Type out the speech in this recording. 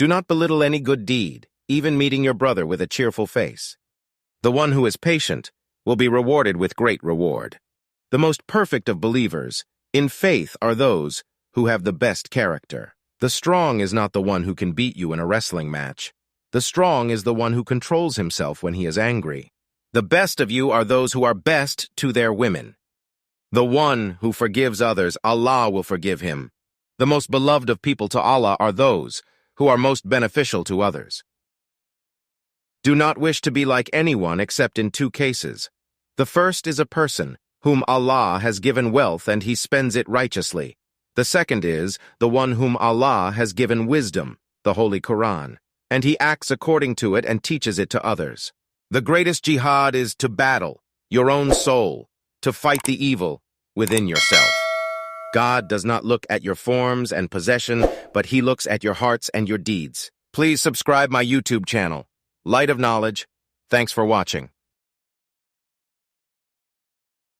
Do not belittle any good deed, even meeting your brother with a cheerful face. The one who is patient will be rewarded with great reward. The most perfect of believers in faith are those who have the best character. The strong is not the one who can beat you in a wrestling match. The strong is the one who controls himself when he is angry. The best of you are those who are best to their women. The one who forgives others, Allah will forgive him. The most beloved of people to Allah are those who are most beneficial to others. Do not wish to be like anyone except in two cases. The first is a person whom Allah has given wealth and he spends it righteously. The second is the one whom Allah has given wisdom, the Holy Quran, and he acts according to it and teaches it to others. The greatest jihad is to battle your own soul, to fight the evil within yourself. God does not look at your forms and possession, but he looks at your hearts and your deeds. Please subscribe my YouTube channel, Light of Knowledge. Thanks for watching.